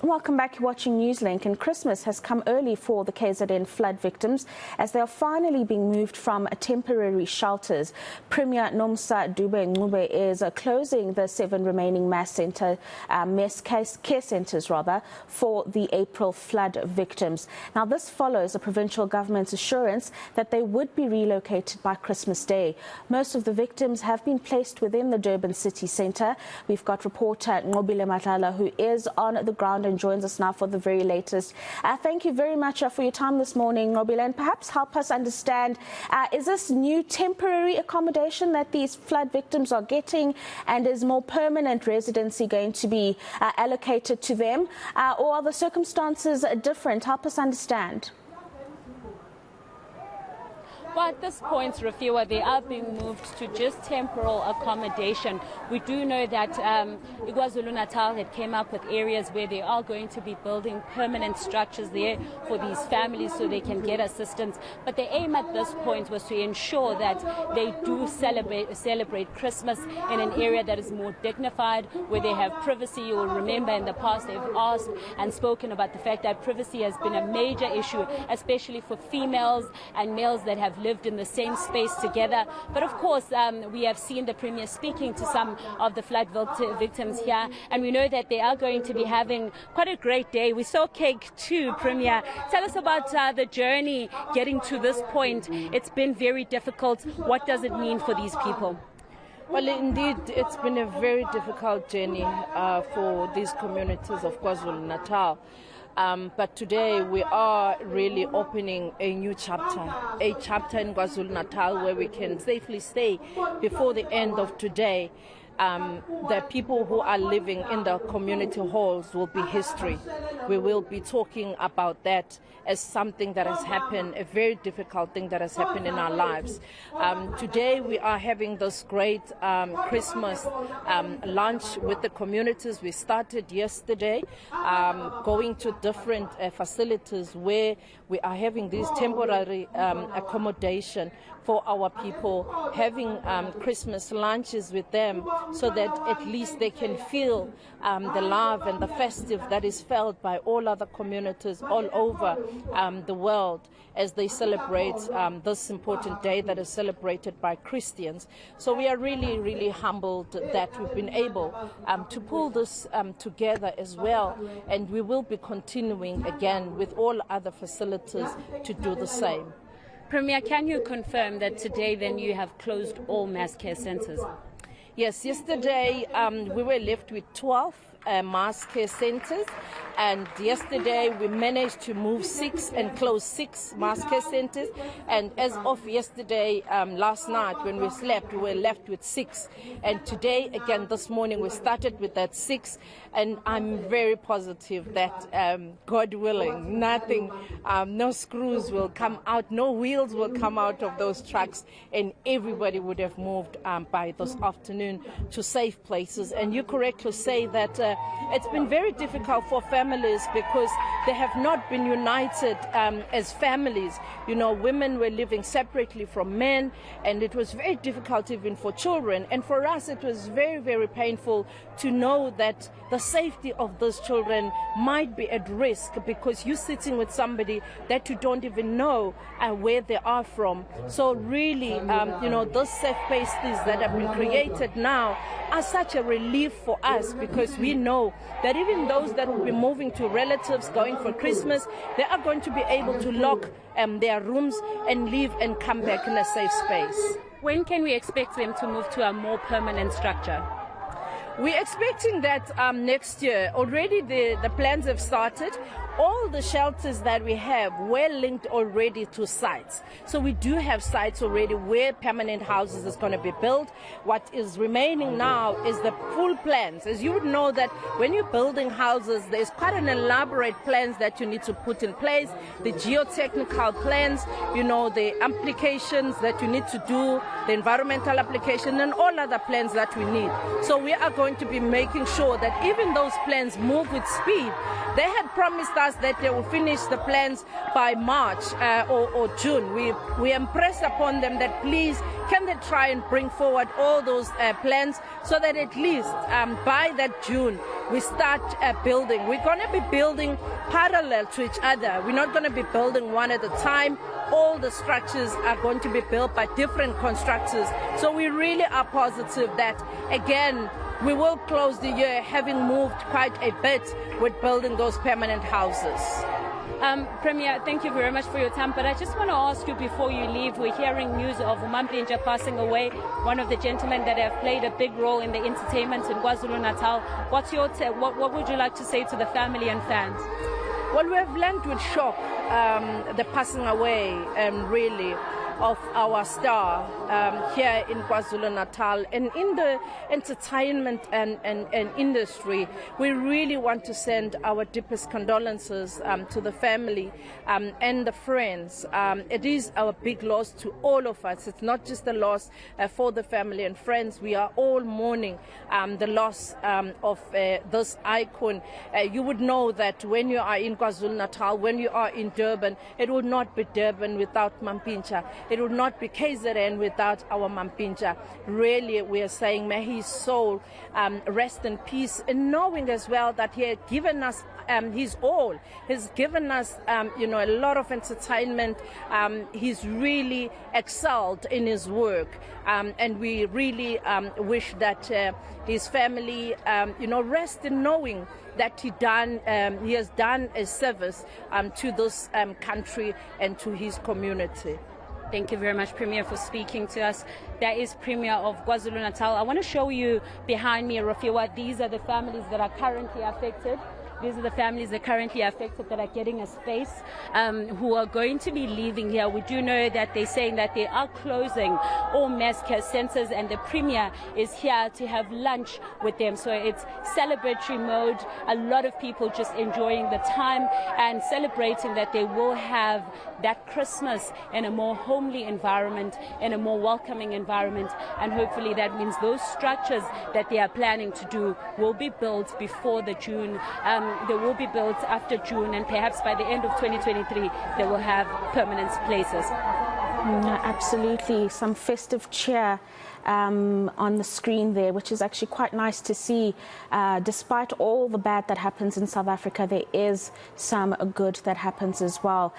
Welcome back. You're watching Newslink, and Christmas has come early for the KZN flood victims as they are finally being moved from temporary shelters. Premier Nomusa Dube-Ncube is closing the 7 remaining care centres for the April flood victims. Now, this follows the provincial government's assurance that they would be relocated by Christmas Day. Most of the victims have been placed within the Durban city centre. We've got reporter Nqobile Madlala, who is on the ground and joins us now for the very latest. Thank you very much for your time this morning, Nqobile, and perhaps help us understand, is this new temporary accommodation that these flood victims are getting, and is more permanent residency going to be allocated to them, or are the circumstances different? Help us understand. Well, at this point, Rafiwa, they are being moved to just temporal accommodation. We do know that KwaZulu-Natal had came up with areas where they are going to be building permanent structures there for these families so they can get assistance. But the aim at this point was to ensure that they do celebrate Christmas in an area that is more dignified, where they have privacy. You will remember in the past they've asked and spoken about the fact that privacy has been a major issue, especially for females and males that have lived in the same space together. But of course, we have seen the Premier speaking to some of the flood victims here, and we know that they are going to be having quite a great day. We saw cake too, Premier. Tell us about the journey getting to this point. It's been very difficult. What does it mean for these people? Well, indeed, it's been a very difficult journey for these communities of KwaZulu-Natal. But today we are really opening a new chapter in KwaZulu-Natal where we can safely say before the end of today, the people who are living in the community halls will be history. We will be talking about that as something that has happened, a very difficult thing that has happened in our lives. Today we are having this great Christmas lunch with the communities. We started yesterday going to different facilities where we are having these temporary accommodation for our people, having Christmas lunches with them so that at least they can feel the love and the festive that is felt by all other communities all over the world as they celebrate this important day that is celebrated by Christians. So we are really, really humbled that we've been able to pull this together as well, and we will be continuing again with all other facilities to do the same. Premier, can you confirm that today then you have closed all mass care centres? Yes, yesterday we were left with 12 mass care centres, and yesterday we managed to move 6 and close 6 mass care centres, and as of yesterday, last night when we slept, we were left with 6, and today again this morning we started with that 6, and I'm very positive that God willing, nothing, no screws will come out, no wheels will come out of those trucks, and everybody would have moved by this afternoon to safe places. And you correctly say that it's been very difficult for families because they have not been united as families. You know, women were living separately from men, and it was very difficult even for children. And for us, it was very, very painful to know that the safety of those children might be at risk because you're sitting with somebody that you don't even know where they are from. So really, you know, those safe places that have been created now are such a relief for us because we know that even those that will be moving to relatives going for Christmas, they are going to be able to lock their rooms and leave and come back in a safe space. When can we expect them to move to a more permanent structure? We're expecting that next year. Already the plans have started. All the shelters that we have were linked already to sites. So we do have sites already where permanent houses is going to be built. What is remaining now is the full plans. As you would know that when you're building houses, there's quite an elaborate plans that you need to put in place. The geotechnical plans, you know, the applications that you need to do, the environmental application, and all other plans that we need. So we are going to be making sure that even those plans move with speed. They had promised us us that they will finish the plans by March or June. We impress upon them that please, can they try and bring forward all those plans so that at least by that June we start building. We're going to be building parallel to each other. We're not going to be building one at a time. All the structures are going to be built by different constructors. So we really are positive that, again, we will close the year having moved quite a bit with building those permanent houses. Premier, thank you very much for your time, but I just want to ask you before you leave, we're hearing news of Mampinsha passing away, one of the gentlemen that have played a big role in the entertainment in KwaZulu-Natal. What's your what would you like to say to the family and fans? Well, we have learned with shock the passing away, really, of our star here in KwaZulu-Natal. And in the entertainment and industry, we really want to send our deepest condolences to the family and the friends. It is our big loss to all of us. It's not just a loss for the family and friends. We are all mourning the loss of this icon. You would know that when you are in KwaZulu-Natal, when you are in Durban, it would not be Durban without Mampinsha. It would not be KZN without our Mampinsha. Really, we are saying, may his soul rest in peace, and knowing as well that he had given us his all. He's given us, a lot of entertainment. He's really excelled in his work, and we really wish that his family, rest in knowing that he has done a service to this country and to his community. Thank you very much, Premier, for speaking to us. That is Premier of KwaZulu-Natal. I want to show you behind me, Rafiwa. These are the families that are currently affected. These are the families that are currently affected that are getting a space, who are going to be leaving here. We do know that they're saying that they are closing all mass care centers, and the Premier is here to have lunch with them. So it's celebratory mode. A lot of people just enjoying the time and celebrating that they will have that Christmas in a more homely environment, in a more welcoming environment. And hopefully that means those structures that they are planning to do will be built before the June. They will be built after June, and perhaps by the end of 2023 they will have permanent places. Absolutely, some festive cheer on the screen there, which is actually quite nice to see. Despite all the bad that happens in South Africa, there is some good that happens as well.